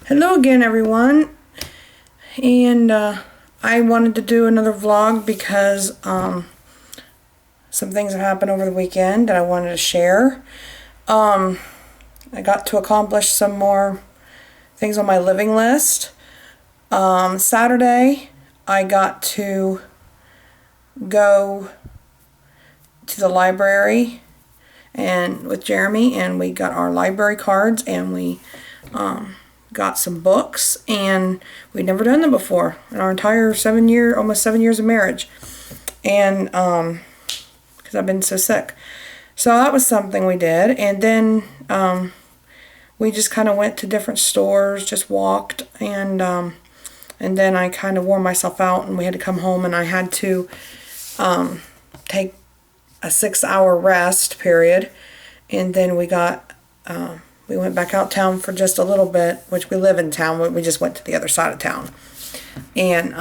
Hello again, everyone, and I wanted to do another vlog because some things have happened over the weekend that I wanted to share. I got to accomplish some more things on my living list. Saturday I got to go to the library and with Jeremy, and we got our library cards, and we got some books, and we'd never done them before in our entire almost 7 years of marriage, and because I've been so sick. So that was something we did, and then we just kind of went to different stores, just walked, and then I kind of wore myself out, and we had to come home, and I had to take a 6-hour rest period, and then we went back out town for just a little bit, which we live in town. We just went to the other side of town, and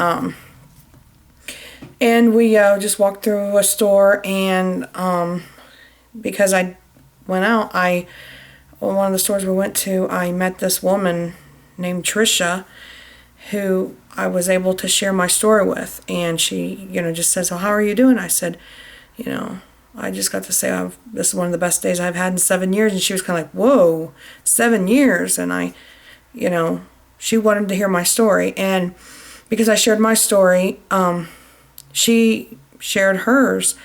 we just walked through a store, and because I went out, one of the stores we went to, I met this woman named Trisha, who I was able to share my story with, and she, just says, "Oh, how are you doing?" I said, I just got to say this is one of the best days I've had in 7 years. And she was kind of like, "Whoa, 7 years." And she wanted to hear my story. And because I shared my story, she shared hers.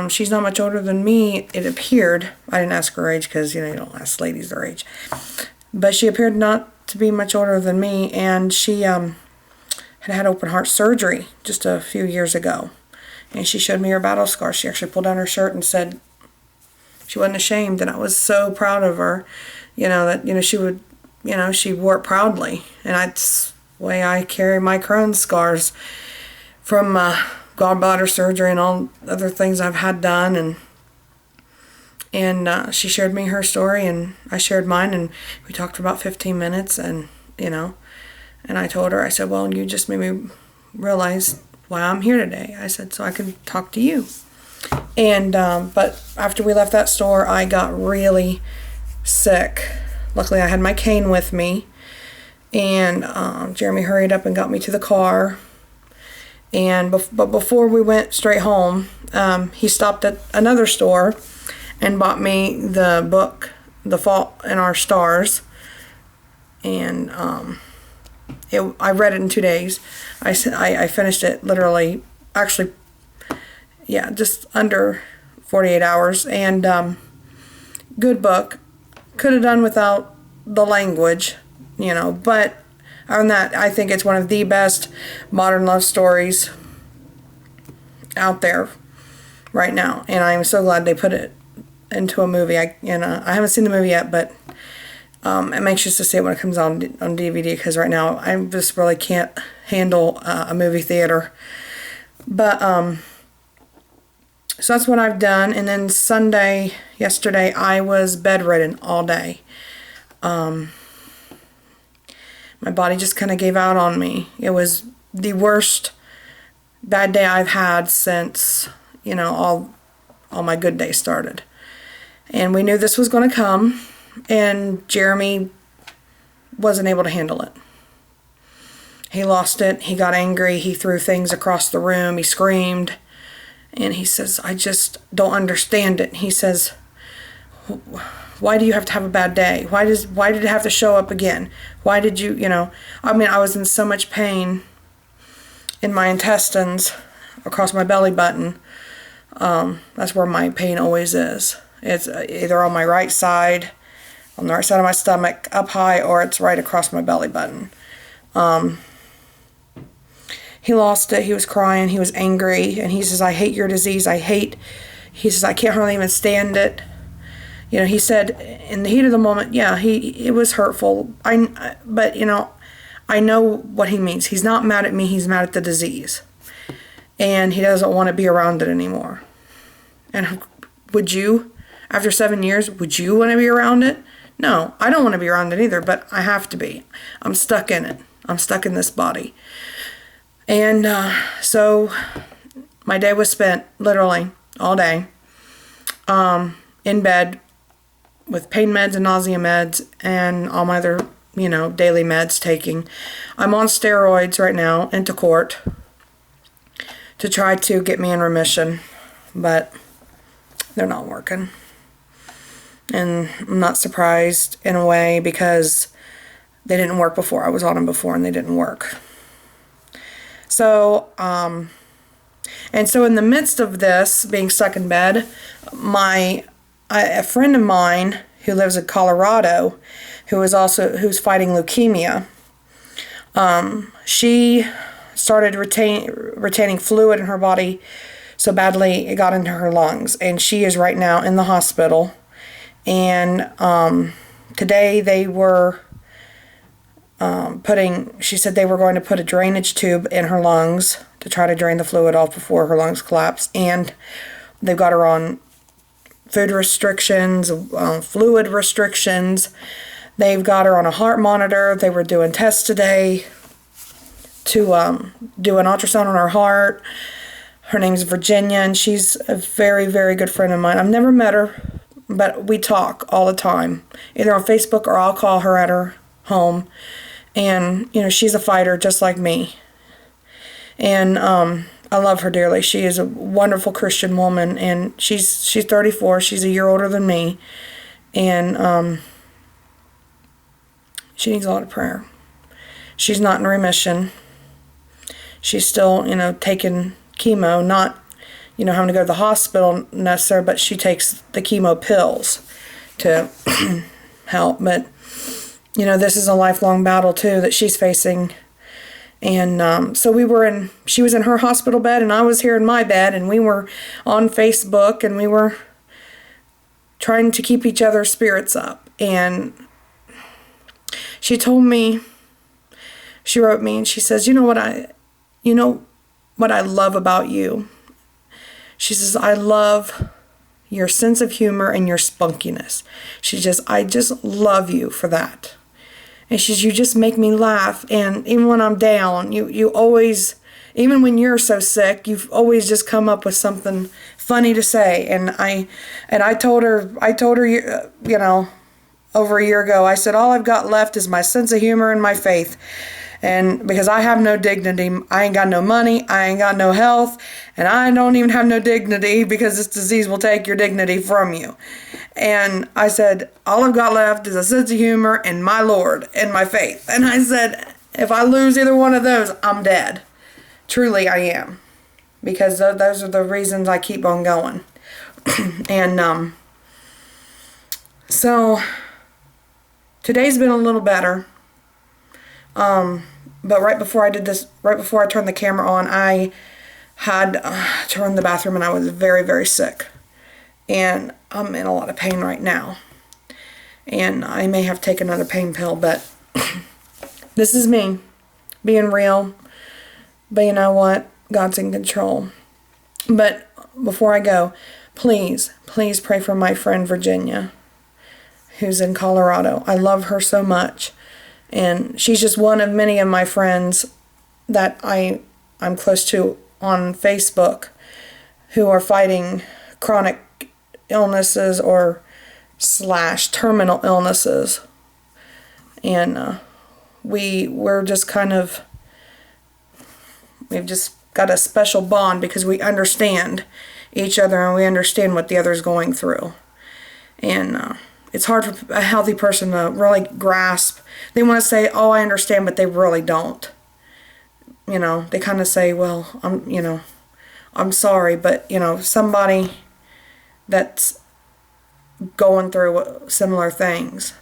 She's not much older than me, it appeared. I didn't ask her age because, you don't ask ladies their age. But she appeared not to be much older than me. And she had open heart surgery just a few years ago. And she showed me her battle scars. She actually pulled down her shirt and said she wasn't ashamed. And I was so proud of her, that, she would, she wore it proudly. And that's the way I carry my Crohn's scars from gallbladder surgery and all other things I've had done. And she shared me her story, and I shared mine, and we talked for about 15 minutes. And, and I told her, I said, "Well, you just made me realize why I'm here today." I said, "So I can talk to you." And but after we left that store, I got really sick. Luckily, I had my cane with me, and Jeremy hurried up and got me to the car. And but before we went straight home, he stopped at another store and bought me the book, "The Fault in Our Stars," and I read it in 2 days. I finished it literally, actually, just under 48 hours. And good book. Could have done without the language, but other than that, I think it's one of the best modern love stories out there right now. And I'm so glad they put it into a movie. I haven't seen the movie yet, but I'm anxious to see it when it comes on DVD, because right now I just really can't handle a movie theater. But so that's what I've done. And then yesterday, I was bedridden all day. My body just kind of gave out on me. It was the worst bad day I've had since all my good days started. And we knew this was going to come. And Jeremy wasn't able to handle it. He lost it. He got angry. He threw things across the room. He screamed. And he says, "I just don't understand it." He says, "Why do you have to have a bad day? Why did it have to show up again? Why did you, I was in so much pain in my intestines, across my belly button. That's where my pain always is. It's either on my right side, on the right side of my stomach, up high, or it's right across my belly button." He lost it. He was crying. He was angry. And he says, "I hate your disease. He says, "I can't hardly even stand it." He said in the heat of the moment, it was hurtful. But I know what he means. He's not mad at me. He's mad at the disease. And he doesn't want to be around it anymore. And would you, after 7 years, would you want to be around it? No, I don't want to be around it either, but I have to be. I'm stuck in it. I'm stuck in this body. And so my day was spent literally all day in bed with pain meds and nausea meds and all my other daily meds taking. I'm on steroids right now, into court, to try to get me in remission, but they're not working. And I'm not surprised in a way, because they didn't work before. I was on them before and they didn't work. So, and so in the midst of this, being stuck in bed, a friend of mine who lives in Colorado, who's fighting leukemia, she started retaining fluid in her body so badly it got into her lungs, and she is right now in the hospital. And today they were she said they were going to put a drainage tube in her lungs to try to drain the fluid off before her lungs collapse. And they've got her on food restrictions, fluid restrictions. They've got her on a heart monitor. They were doing tests today to do an ultrasound on her heart. Her name's Virginia, and she's a very, very good friend of mine. I've never met her, but we talk all the time, either on Facebook or I'll call her at her home. And, she's a fighter just like me. And I love her dearly. She is a wonderful Christian woman, and she's 34. She's a year older than me. And she needs a lot of prayer. She's not in remission. She's still, taking chemo, not, having to go to the hospital necessarily, but she takes the chemo pills to help. But, this is a lifelong battle, too, that she's facing. And so she was in her hospital bed, and I was here in my bed, and we were on Facebook, and we were trying to keep each other's spirits up. And she told me, she wrote me, and she says, you know what I love about you? She says, I love your sense of humor and your spunkiness. I just love you for that. And she says, you just make me laugh. And even when I'm down, you always, even when you're so sick, you've always just come up with something funny to say. And I told her, over a year ago, I said, all I've got left is my sense of humor and my faith. And because I have no dignity, I ain't got no money, I ain't got no health, and I don't even have no dignity, because this disease will take your dignity from you. And I said, all I've got left is a sense of humor and my Lord and my faith. And I said, if I lose either one of those, I'm dead. Truly I am. Because those are the reasons I keep on going. And so today's been a little better. But right before I turned the camera on, I had to run the bathroom, and I was very, very sick. And I'm in a lot of pain right now. And I may have to take another pain pill, but this is me being real. But you know what? God's in control. But before I go, please pray for my friend Virginia, who's in Colorado. I love her so much. And she's just one of many of my friends that I'm close to on Facebook who are fighting chronic illnesses or / terminal illnesses. And we're just we've just got a special bond because we understand each other and we understand what the other's going through. And it's hard for a healthy person to really grasp. They want to say, oh, I understand, but they really don't. They kind of say, well, I'm sorry, but, somebody that's going through similar things,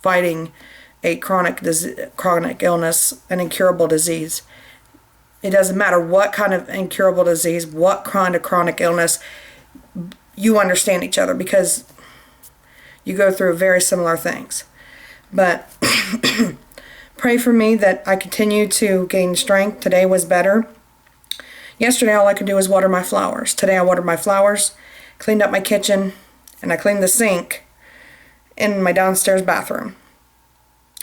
fighting a chronic illness, an incurable disease. It doesn't matter what kind of incurable disease, what kind of chronic illness, you understand each other because you go through very similar things. But pray for me that I continue to gain strength. Today was better. Yesterday all I could do was water my flowers. Today I watered my flowers, cleaned up my kitchen, and I cleaned the sink in my downstairs bathroom.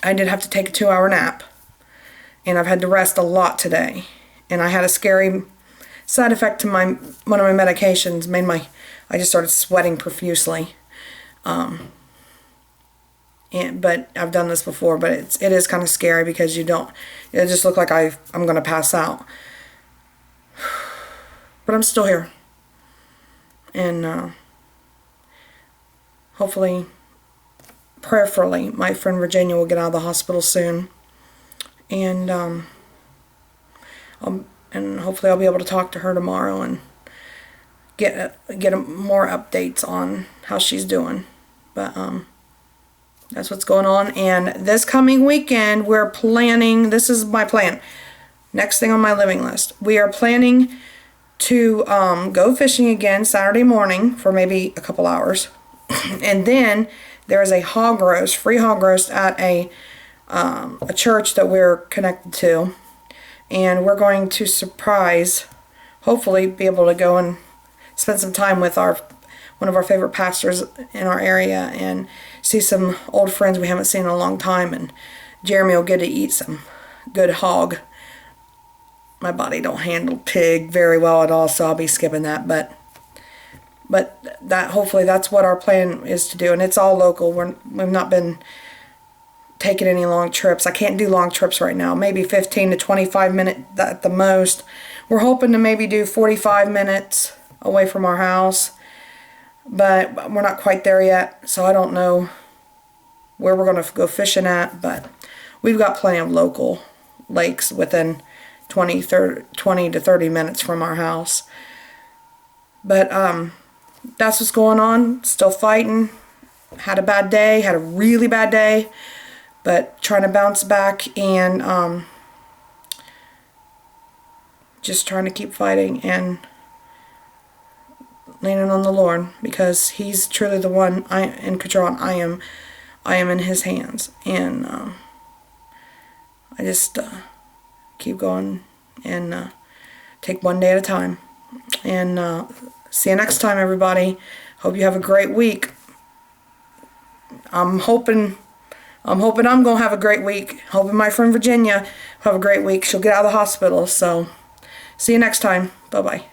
I did have to take a 2-hour nap, and I've had to rest a lot today. And I had a scary side effect to one of my medications. I just started sweating profusely. but I've done this before, but it is kind of scary because it just looked like I'm going to pass out. But I'm still here. And hopefully, prayerfully, my friend Virginia will get out of the hospital soon. And hopefully I'll be able to talk to her tomorrow and get more updates on how she's doing. But that's what's going on. And this coming weekend, we're planning, this is my plan, next thing on my living list. We are planning to go fishing again Saturday morning for maybe a couple hours. And then there is a hog roast, free hog roast at a church that we're connected to. And we're going to hopefully be able to go and spend some time with one of our favorite pastors in our area and see some old friends we haven't seen in a long time. And Jeremy will get to eat some good hog. My body don't handle pig very well at all, so I'll be skipping that. But that hopefully that's what our plan is to do, and it's all local. We've not been taking any long trips. I can't do long trips right now. Maybe 15 to 25 minutes at the most. We're hoping to maybe do 45 minutes away from our house, but we're not quite there yet, so I don't know where we're going to go fishing at. But we've got plenty of local lakes within 20 to 30 minutes from our house. But that's what's going on. Still fighting. Had a really bad day, but trying to bounce back and just trying to keep fighting and leaning on the Lord, because He's truly the one in control, and I am in His hands. And I just keep going and take one day at a time. And see you next time, everybody. Hope you have a great week. I'm hoping I'm gonna have a great week. Hoping my friend Virginia will have a great week. She'll get out of the hospital. So see you next time. Bye bye.